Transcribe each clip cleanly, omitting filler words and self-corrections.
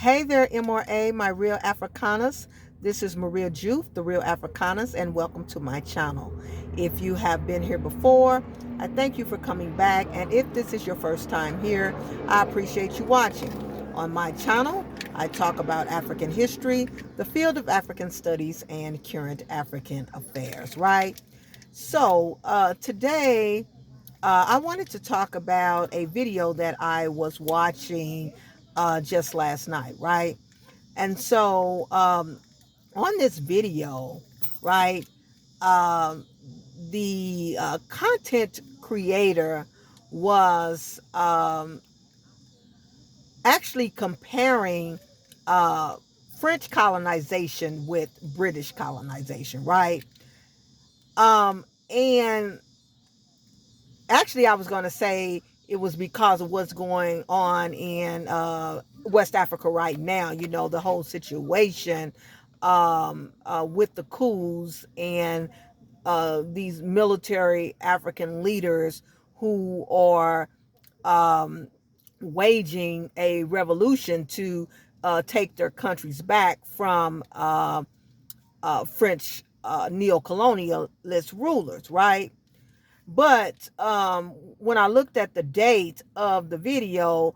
Hey there, MRA, my real Africanus. This is Maria Juve, the real Africanus, and welcome to my channel. If you have been here before, I thank you for coming back. And if this is your first time here, I appreciate you watching. On my channel, I talk about African history, the field of African studies, and current African affairs, right? So today, I wanted to talk about a video that I was watching just last night, right? And so on this video, right, um, the content creator was actually comparing uh, French colonization with British colonization, right? And actually, I was going to say it was because of what's going on in West Africa right now. You know, the whole situation with the coups and these military African leaders who are um, waging a revolution to take their countries back from French neo-colonialist rulers, right? But when I looked at the date of the video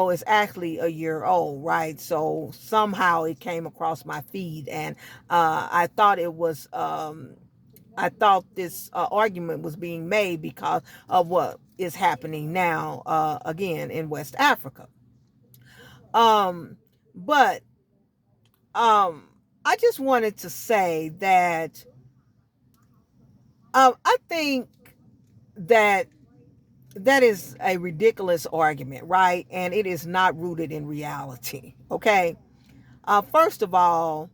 is actually a year old, right? So somehow it came across my feed, and I thought it was, I thought this argument was being made because of what is happening now, again, in West Africa. Um, but I just wanted to say that I think that that is a ridiculous argument, right? And it is not rooted in reality. Okay. First of all,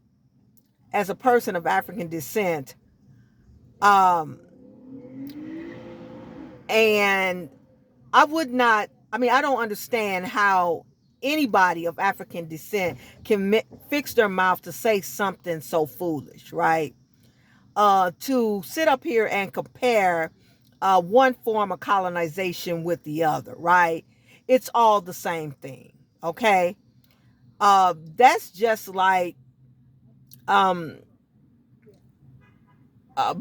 as a person of African descent, um, and I would not, I mean, I don't understand how anybody of African descent can fix their mouth to say something so foolish, right? To sit up here and compare one form of colonization with the other, right? It's all the same thing, okay? That's just like um, uh,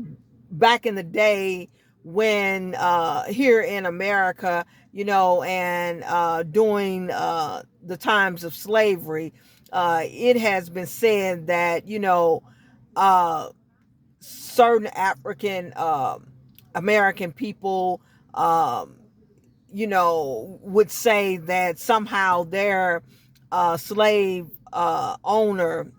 back in the day when here in America, you know, and during the times of slavery, it has been said that, you know, uh, certain African American people, um, you know, would say that somehow their slave owner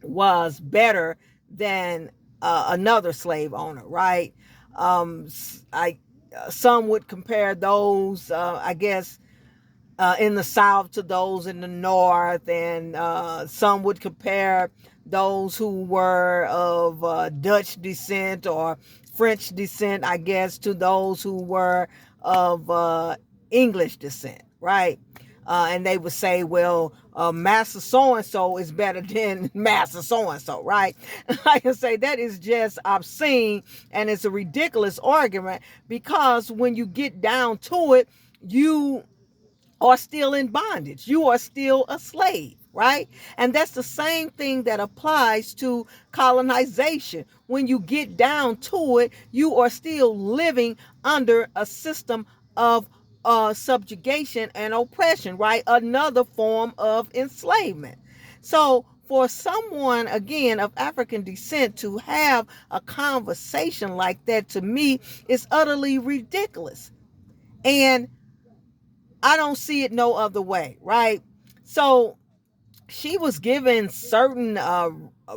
was better than another slave owner, right? I Some would compare those, I guess, in the South to those in the North, and some would compare those who were of Dutch descent or French descent, I guess, to those who were of English descent, right? And they would say, well, Master so-and-so is better than Master so-and-so, right? I can say that is just obscene, and it's a ridiculous argument, because when you get down to it, you are still in bondage. You are still a slave, right? And that's the same thing that applies to colonization. When you get down to it, you are still living under a system of subjugation and oppression, right? Another form of enslavement. So, for someone, again, of African descent to have a conversation like that, to me, is utterly ridiculous. And I don't see it no other way, right? So she was given certain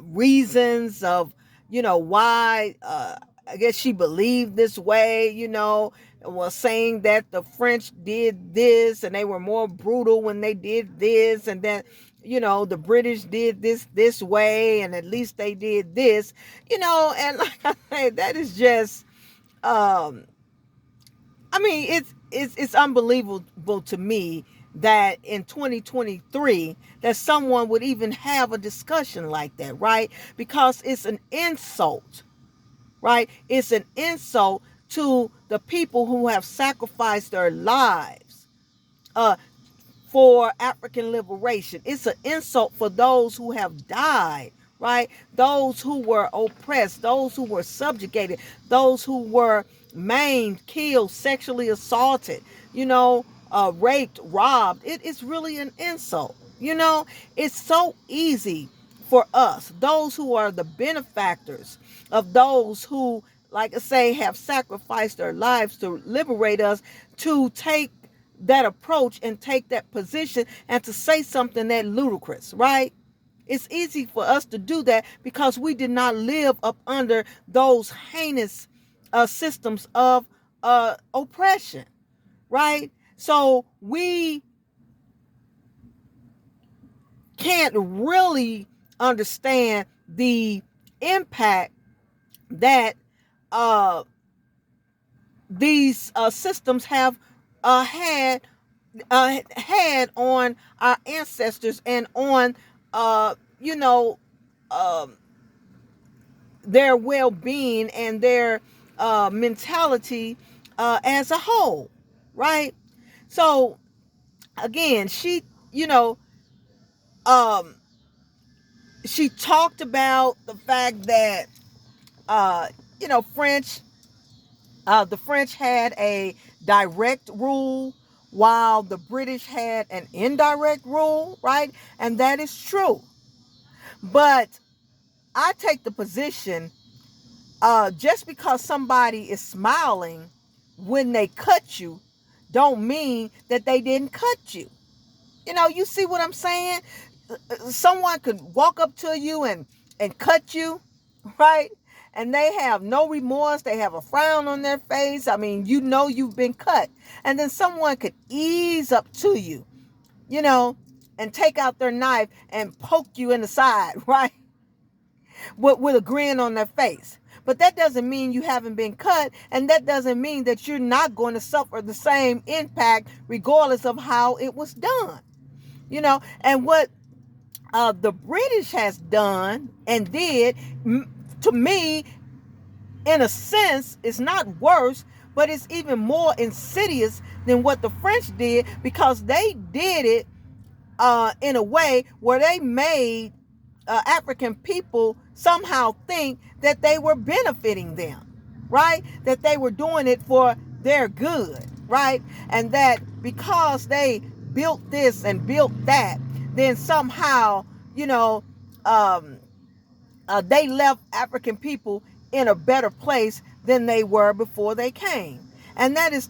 reasons of, you know, why I guess she believed this way, you know, was saying that the French did this and they were more brutal when they did this, and that, you know, the British did this way, and at least they did this, you know. And like I said, that is just um I mean, it's unbelievable to me that in 2023 that someone would even have a discussion like that, right? Because it's an insult, right? It's an insult to the people who have sacrificed their lives uh, for African liberation. It's an insult for those who have died, right? Those who were oppressed, those who were subjugated, those who were maimed, killed, sexually assaulted, raped, robbed. It's really an insult. It's so easy for us, those who are the benefactors of those who, like I say, have sacrificed their lives to liberate us, to take that approach and take that position and to say something that ludicrous, right? It's easy for us to do that because we did not live up under those heinous systems of oppression, right? So we can't really understand the impact that uh, these systems have had on our ancestors and on you know um, their well-being and their mentality as a whole, right? So again, you know um, she talked about the fact that uh, French the French had a direct rule while the British had an indirect rule, right? And that is true. But I take the position, just because somebody is smiling when they cut you, don't mean that they didn't cut you. You see what I'm saying? Someone could walk up to you and cut you, right? And they have no remorse. They have a frown on their face. I mean, you've been cut. And then someone could ease up to you, you know, and take out their knife and poke you in the side, right? With a grin on their face. But that doesn't mean you haven't been cut, and that doesn't mean that you're not going to suffer the same impact regardless of how it was done. And what the British has done and did, to me, in a sense, is not worse, but it's even more insidious than what the French did, because they did it in a way where they made African people somehow think that they were benefiting them, right? That they were doing it for their good, right? And that because they built this and built that, then somehow, um, they left African people in a better place than they were before they came. And that is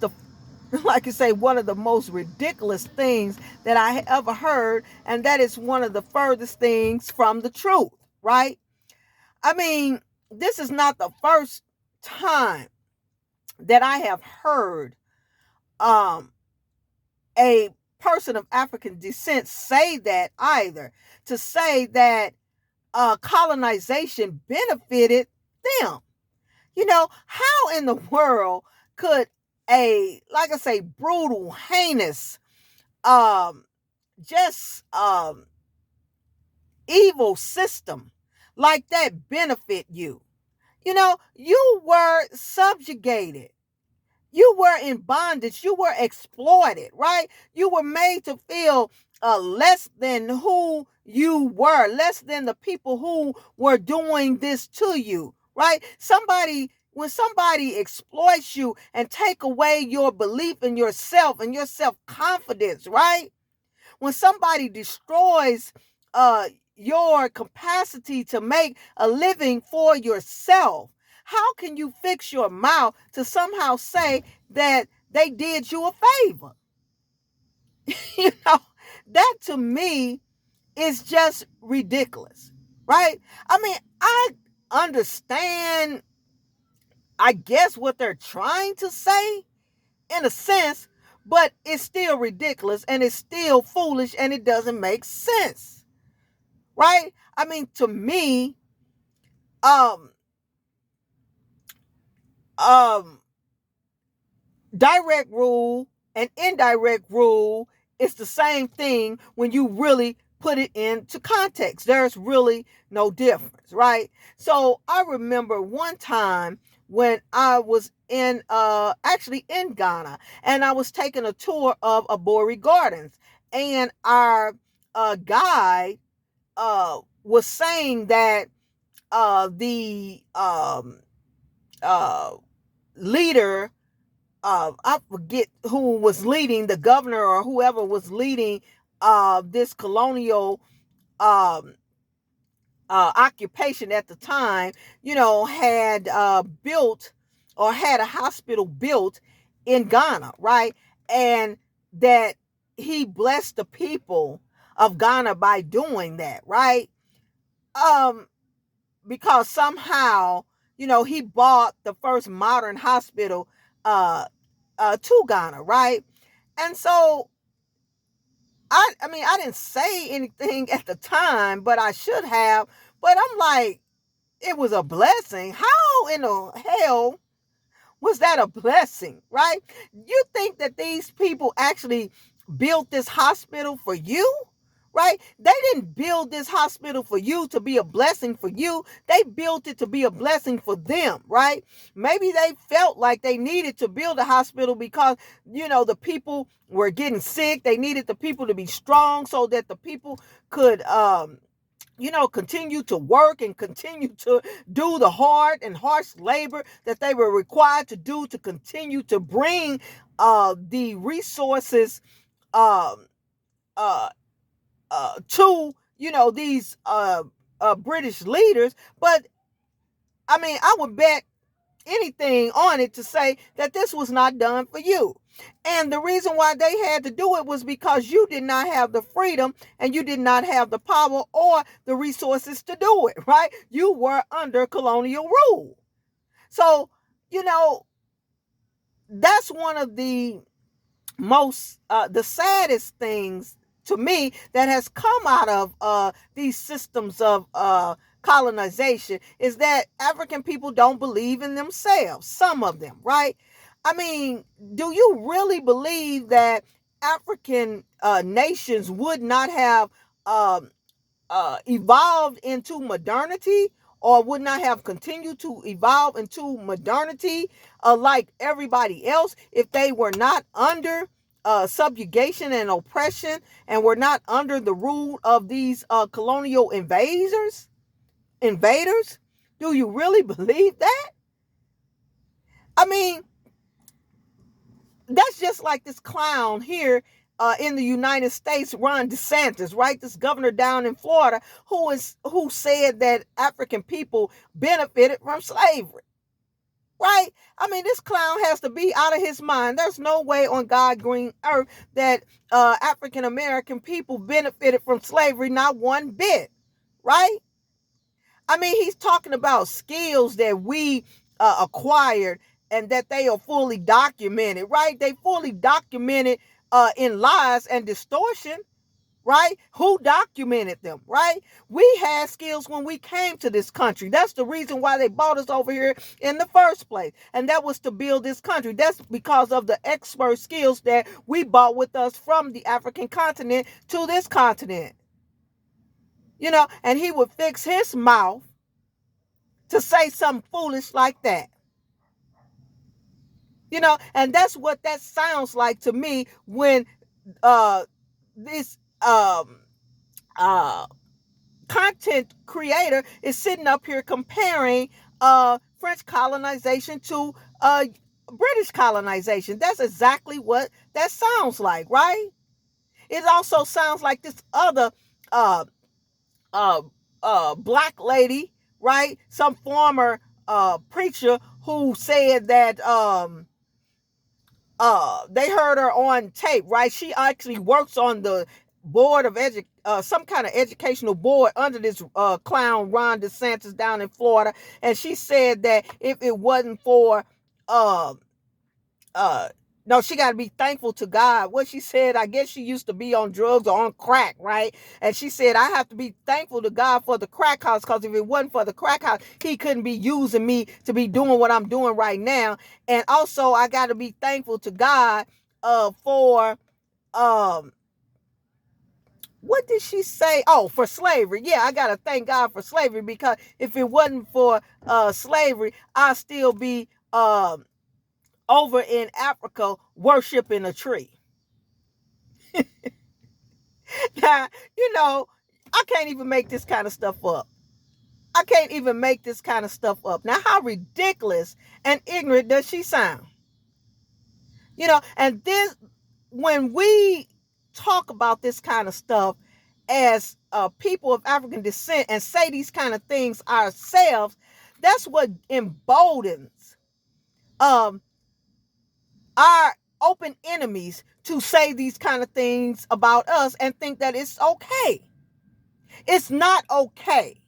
like I say, one of the most ridiculous things that I ever heard. And that is one of the furthest things from the truth, right? I mean, this is not the first time that I have heard um, a person of African descent say that either. To say that colonization benefited them. How in the world could like I say, brutal, heinous, um, just evil system like that benefit you? You were subjugated. You were in bondage. You were exploited, right? You were made to feel less than who you were, less than the people who were doing this to you, right? When somebody exploits you and take away your belief in yourself and your self-confidence, right? When somebody destroys uh, your capacity to make a living for yourself, how can you fix your mouth to somehow say that they did you a favor? you know, that to me is just ridiculous, right? I mean, I understand, I guess, what they're trying to say in a sense, but it's still ridiculous and it's still foolish and it doesn't make sense, right? I mean, to me, um, um, direct rule and indirect rule is the same thing when you really put it into context. There's really no difference, right? So I remember one time when I was actually in Ghana, and I was taking a tour of Abori Gardens. and our guide was saying that the uh, leader, I forget who was leading, the governor or whoever was leading this colonial um, occupation at the time, had built or had a hospital built in Ghana, right? And that he blessed the people of Ghana by doing that, right? Um, because somehow, he bought the first modern hospital to Ghana, right? And so I mean, I didn't say anything at the time, but I should have. But I'm like, it was a blessing. How in the hell was that a blessing, right? You think that these people actually built this hospital for you, right? They didn't build this hospital for you to be a blessing for you. They built it to be a blessing for them, right? Maybe they felt like they needed to build a hospital because, the people were getting sick. They needed the people to be strong so that the people could, continue to work and continue to do the hard and harsh labor that they were required to do to continue to bring the resources um, uh, to, these British leaders. But I mean, I would bet anything on it to say that this was not done for you. And the reason why they had to do it was because you did not have the freedom and you did not have the power or the resources to do it, right? You were under colonial rule. So, you know, that's one of the the saddest things to me that has come out of these systems of colonization is that African people don't believe in themselves. Some of them, right? I mean, do you really believe that African nations would not have um, evolved into modernity or would not have continued to evolve into modernity like everybody else if they were not under subjugation and oppression and were not under the rule of these colonial invaders? Do you really believe that? I mean, that's just like this clown here in the United States, Ron DeSantis, right? This governor down in Florida who said that African people benefited from slavery, right? I mean, this clown has to be out of his mind. There's no way on God's green earth that African American people benefited from slavery, not one bit, right? I mean, he's talking about skills that we acquired and that they are fully documented, right? They fully documented in lies and distortion, right? Who documented them, right? We had skills when we came to this country. That's the reason why they brought us over here in the first place. And that was to build this country. That's because of the expert skills that we brought with us from the African continent to this continent. And he would fix his mouth to say something foolish like that. And that's what that sounds like to me when this uh content creator is sitting up here comparing French colonization to British colonization. That's exactly what that sounds like, right? It also sounds like this other uh uh black lady, right? Some former preacher who said that they heard her on tape, right? She actually works on the board of some kind of educational board under this clown Ron DeSantis down in Florida, and she said that if it wasn't for uh uh no, she got to be thankful to God. What she said, I guess she used to be on drugs or on crack, right? And she said, I have to be thankful to God for the crack house because if it wasn't for the crack house, he couldn't be using me to be doing what I'm doing right now. And also, I got to be thankful to God for um what did she say? Oh, for slavery. Yeah, I gotta thank God for slavery because if it wasn't for slavery, I'd still be over in Africa worshiping a tree. Now, I can't even make this kind of stuff up. I can't even make this kind of stuff up. Now, how ridiculous and ignorant does she sound? And this, when we talk about this kind of stuff as people of African descent and say these kind of things ourselves, that's what emboldens um, our open enemies to say these kind of things about us and think that it's okay. It's not okay,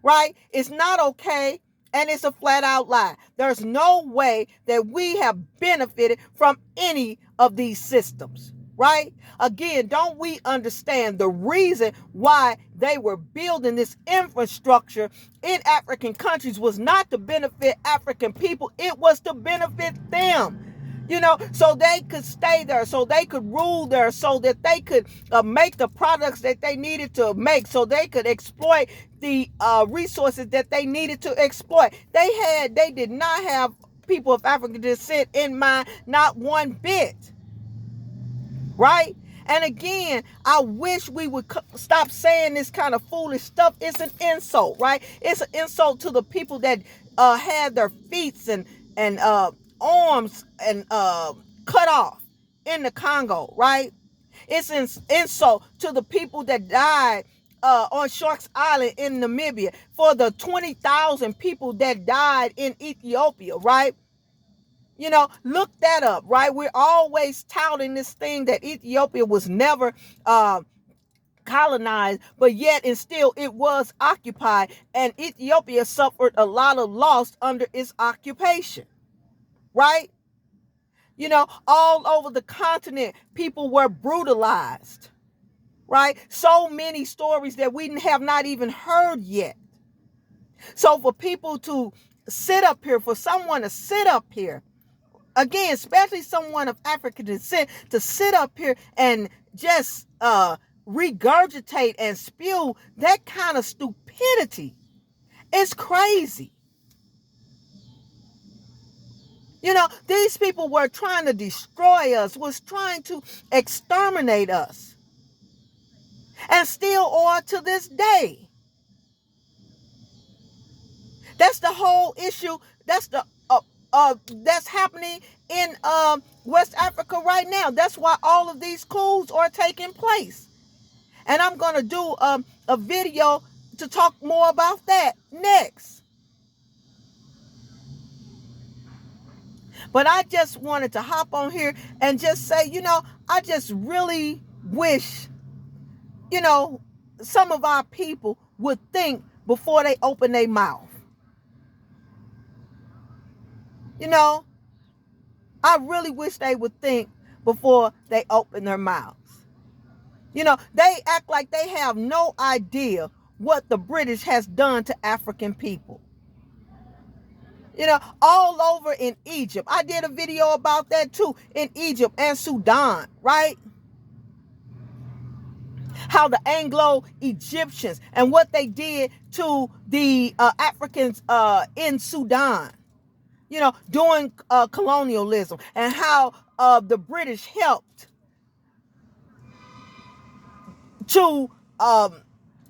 right? It's not okay, and it's a flat out lie. There's no way that we have benefited from any of these systems, right? Again, don't we understand the reason why they were building this infrastructure in African countries was not to benefit African people, it was to benefit them. So they could stay there, so they could rule there, so that they could make the products that they needed to make, so they could exploit the resources that they needed to exploit. They did not have people of African descent in mind, not one bit. Right? And again, I wish we would stop saying this kind of foolish stuff. It's an insult, right? It's an insult to the people that had their feet and arms and cut off in the Congo, right? It's an insult to the people that died on Sharks Island in Namibia, for the 20,000 people that died in Ethiopia, right? Look that up, right? We're always touting this thing that Ethiopia was never colonized, but yet and still it was occupied, and Ethiopia suffered a lot of loss under its occupation, right? All over the continent, people were brutalized, right? So many stories that we have not even heard yet. So for people to sit up here, for someone to sit up here, again, especially someone of African descent, to sit up here and just regurgitate and spew that kind of stupidity, it's crazy. These people were trying to destroy us, was trying to exterminate us, and still are to this day. That's the whole issue. That's happening in West Africa right now. That's why all of these coups are taking place. And I'm going to do a video to talk more about that next. But I just wanted to hop on here and just say, I just really wish, some of our people would think before they open their mouth. I really wish they would think before they open their mouths. They act like they have no idea what the British has done to African people. All over in Egypt. I did a video about that too, in Egypt and Sudan, right? How the Anglo-Egyptians and what they did to the Africans in Sudan, during colonialism, and how the British helped to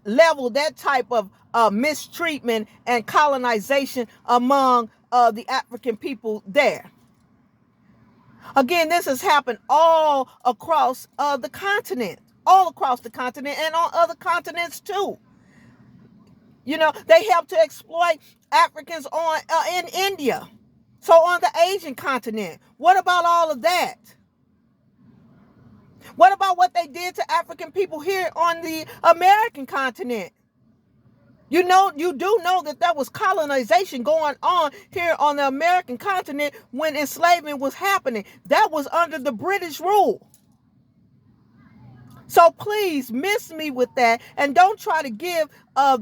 level that type of mistreatment and colonization among the African people there. Again, this has happened all across the continent, and on other continents too. They helped to exploit Africans in India. So on the Asian continent, what about all of that? What about what they did to African people here on the American continent? You do know that there was colonization going on here on the American continent when enslavement was happening. That was under the British rule. So please miss me with that, and don't try to give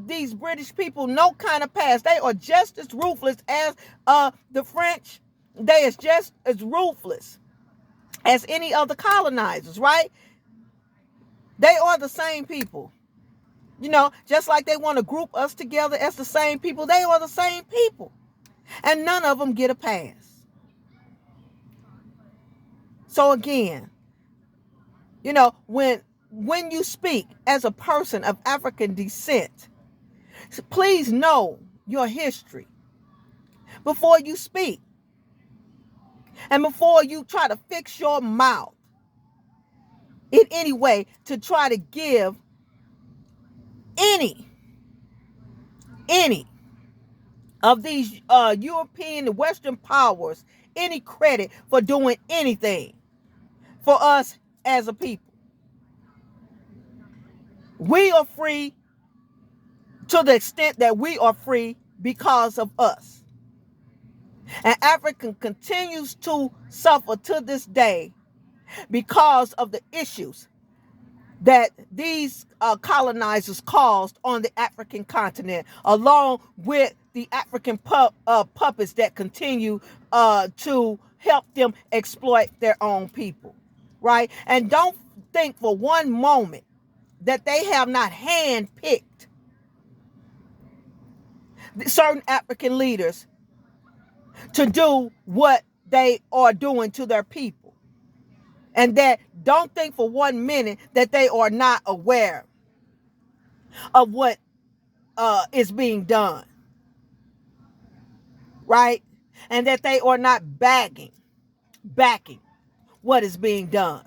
these British people no kind of pass. They are just as ruthless as the French. They are just as ruthless as any other colonizers, right? They are the same people. Just like they want to group us together as the same people, they are the same people. And none of them get a pass. So again, when when you speak as a person of African descent, please know your history before you speak. And before you try to fix your mouth in any way to try to give any of these European and Western powers any credit for doing anything for us as a people. We are free to the extent that we are free because of us. And Africa continues to suffer to this day because of the issues that these colonizers caused on the African continent, along with the African puppets that continue to help them exploit their own people, right? And don't think for one moment that they have not handpicked certain African leaders to do what they are doing to their people. And that don't think for 1 minute that they are not aware of what is being done, right? And that they are not backing what is being done.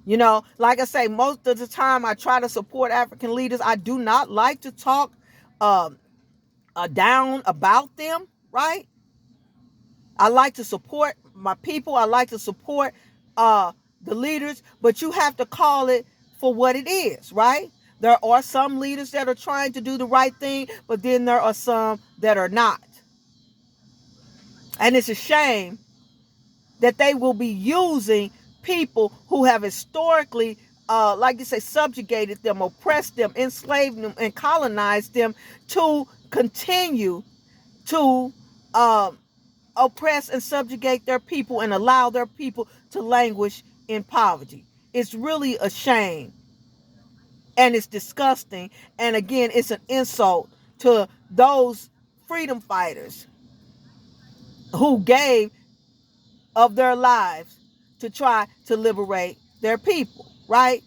You know, like I say, most of the time I try to support African leaders. I do not like to talk down about them, right? I like to support my people. I like to support the leaders, but you have to call it for what it is, right? There are some leaders that are trying to do the right thing, but then there are some that are not. And it's a shame that they will be using people who have historically, like you say, subjugated them, oppressed them, enslaved them, and colonized them to continue to oppress and subjugate their people and allow their people to languish in poverty. It's really a shame, and it's disgusting, and again, it's an insult to those freedom fighters who gave of their lives to try to liberate their people, right?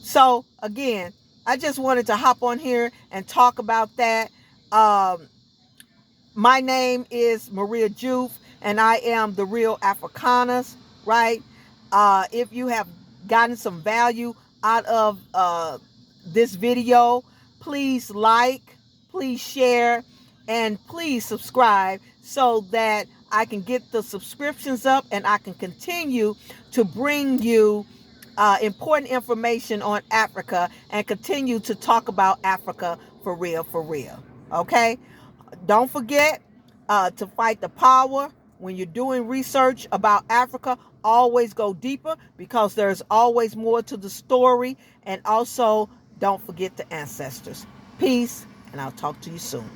So again, I just wanted to hop on here and talk about that. My name is Maria Juve, and I am the Real Africanus, right? If you have gotten some value out of this video, please like, please share, and please subscribe so that I can get the subscriptions up and I can continue to bring you important information on Africa and continue to talk about Africa for real, okay? Don't forget to fight the power. When you're doing research about Africa, always go deeper because there's always more to the story. And also, don't forget the ancestors. Peace, and I'll talk to you soon.